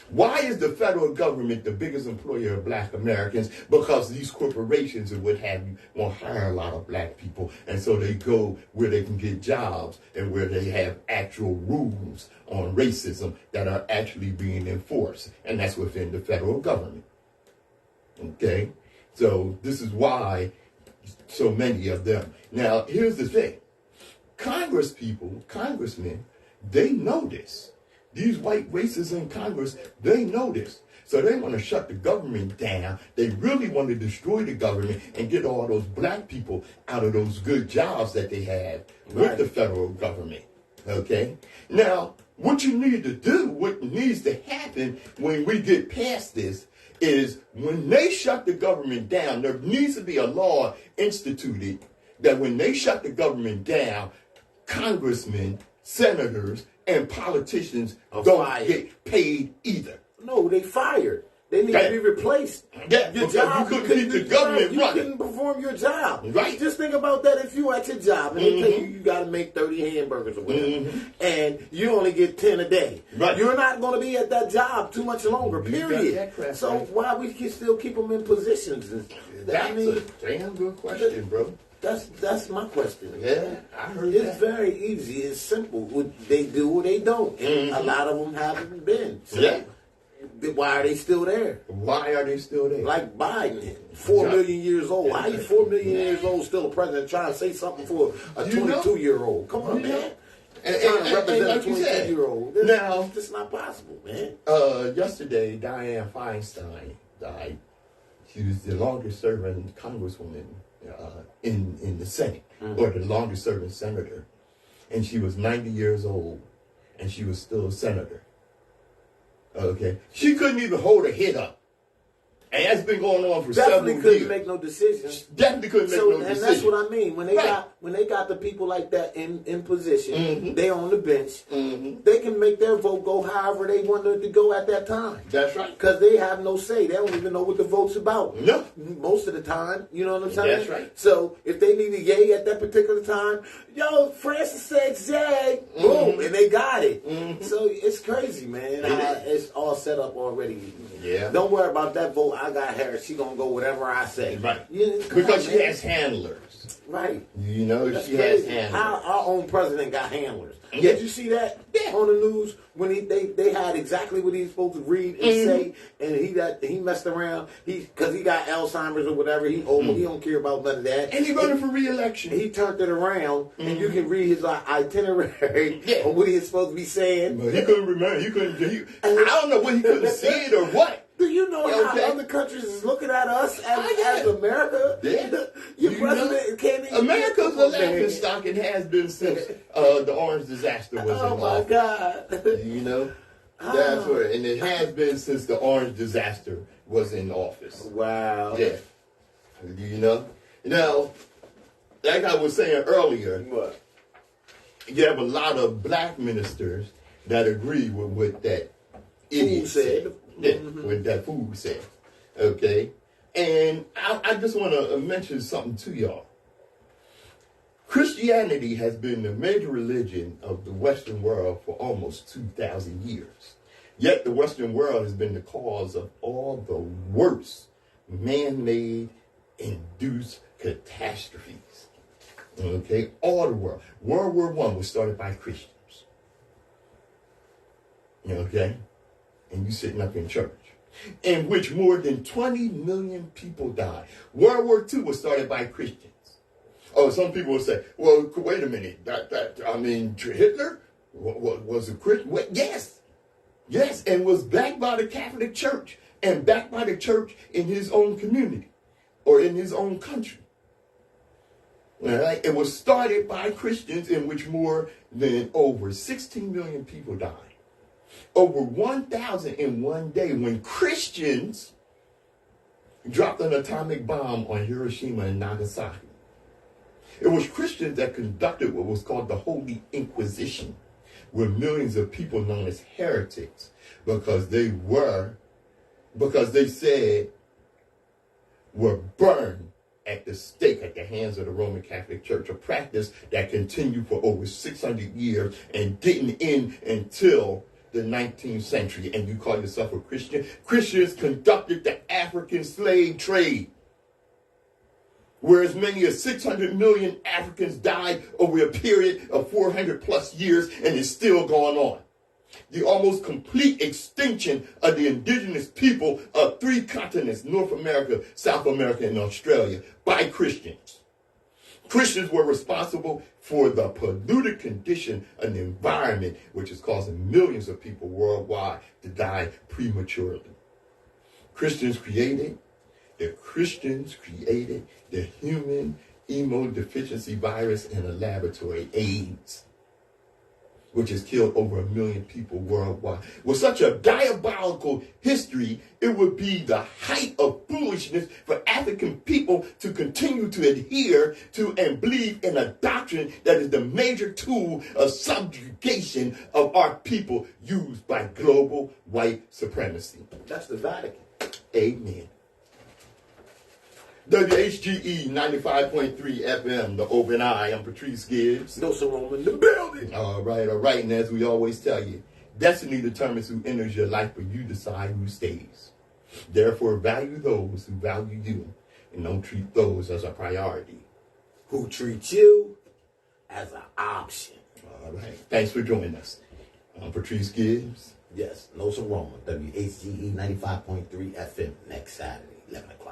Why is the federal government the biggest employer of black Americans? Because these corporations and what have you won't hire a lot of black people, and so they go where they can get jobs and where they have actual rules on racism that are actually being enforced, and that's within the federal government. Okay? So this is why so many of them. Now, here's the thing. Congressmen, they know this. These white racists in Congress, they know this. So they want to shut the government down. They really want to destroy the government and get all those black people out of those good jobs that they have with the federal government. Okay? Now, what you need to do, what needs to happen when we get past this, is when they shut the government down, there needs to be a law instituted that when they shut the government down, congressmen, senators, and politicians don't get paid either. No, they fired. They need to be replaced. Yeah, your job, you couldn't keep the government running. You couldn't perform your job. Right. Just think about that. If you at your job and they tell you got to make 30 hamburgers or whatever, and you only get 10 a day, you're not going to be at that job too much longer, period. So why we can still keep them in positions? That's a damn good question, bro. That's my question. Yeah, I heard It's very easy. It's simple. They do or they don't. And a lot of them haven't been. So why are they still there? Why are they still there? Like Biden, 4 million years old. How you 4 million years old still a president trying to say something for a 22-year-old? Come on, man. And trying to represent like a 22-year-old. Now, it's not possible, man. Yesterday, Dianne Feinstein died. She was the longest serving congresswoman in the Senate, or the longest serving senator. And she was 90 years old, and she was still a senator. Okay? She couldn't even hold her head up. And that's been going on for several years. Definitely couldn't make no decisions. Definitely couldn't make no decisions. And that's what I mean. When they got the people like that in position, they on the bench, they can make their vote go however they wanted it to go at that time. That's right. Because they have no say. They don't even know what the vote's about. No. Most of the time. You know what I'm saying? That's right. So if they need a yay at that particular time, Francis said yay, boom, and they got it. So it's crazy, man. It's all set up already. Yeah. Don't worry about that vote. I got her. She gonna go whatever I say. Right. Yeah, because she has handlers. Right. You know, That's she has crazy. handlers. Our own president got handlers. Yeah. Did you see that Yeah. on the news when they had exactly what he was supposed to read and say, and he messed around because he got Alzheimer's or whatever. He old. He don't care about none of that. And he running for re-election. He turned it around, and you can read his itinerary on what he is supposed to be saying. But he couldn't remember. I don't know what he couldn't see it or what. Do you know how other countries is looking at us as America? Yeah. Your president can't even. America's a laughing stock and has been since the orange disaster was Oh in my office. God. You know? That's right. And it has been since the orange disaster was in office. Wow. Yeah. You know? Now, like I was saying earlier, What? you have a lot of black ministers that agree with what that idiot said. Yeah, what that fool said. Okay? And I just want to mention something to y'all. Christianity has been the major religion of the Western world for almost 2,000 years. Yet the Western world has been the cause of all the worst man-made induced catastrophes. Okay? All the world. World War I was started by Christians. Okay? And you sitting up in church, in which more than 20 million people died. World War II was started by Christians. Oh, some people will say, well, wait a minute. Hitler was a Christian. Well, yes. Yes, and was backed by the Catholic Church and backed by the church in his own community or in his own country. All right? It was started by Christians, in which more than over 16 million people died. Over 1,000 in one day when Christians dropped an atomic bomb on Hiroshima and Nagasaki. It was Christians that conducted what was called the Holy Inquisition, where millions of people known as heretics, because they said were burned at the stake at the hands of the Roman Catholic Church, a practice that continued for over 600 years and didn't end until the 19th century. And you call yourself a Christian? Christians conducted the African slave trade, where as many as 600 million Africans died over a period of 400 plus years, and it's still going on. The almost complete extinction of the indigenous people of 3 continents, North America, South America, and Australia, by Christians. Christians were responsible for the polluted condition of the environment, which is causing millions of people worldwide to die prematurely. Christians created the human immunodeficiency virus in a laboratory, AIDS, which has killed over 1 million people worldwide. With such a diabolical history, it would be the height of foolishness for African people to continue to adhere to and believe in a doctrine that is the major tool of subjugation of our people used by global white supremacy. That's the Vatican. Amen. WHGE 95.3 FM, the Open Eye. I'm Patrice Gibbs. Nsoromma in the building. All right. And as we always tell you, destiny determines who enters your life, but you decide who stays. Therefore, value those who value you, and don't treat those as a priority. Who treats you as an option. All right. Thanks for joining us. I'm Patrice Gibbs. Yes, Nsoromma, WHGE 95.3 FM, next Saturday, 11 o'clock.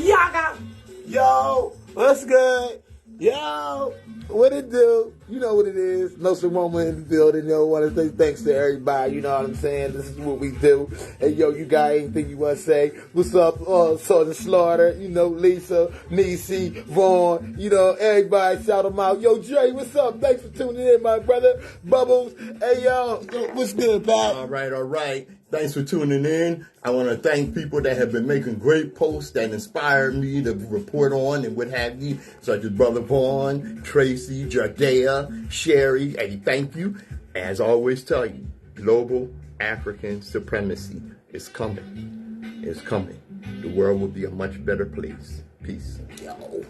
Yaga! Yo, what's good? Yo, what it do? You know what it is. Nsoromma in the building. Yo, want to say thanks to everybody. You know what I'm saying? This is what we do. Hey, yo, you got anything you want to say? What's up, Sergeant Slaughter? You know, Lisa, Nisi, Vaughn. You know, everybody shout them out. Yo, Dre, what's up? Thanks for tuning in, my brother. Bubbles. Hey, yo, what's good, pal? All right. Thanks for tuning in. I want to thank people that have been making great posts that inspired me to report on and what have you, such as Brother Vaughn, Tracy, Jardea, Sherry. Hey, thank you. As I always tell you, global African supremacy is coming. It's coming. The world will be a much better place. Peace. Yo.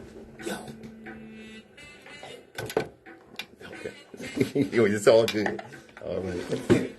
Okay. It's all good. All right.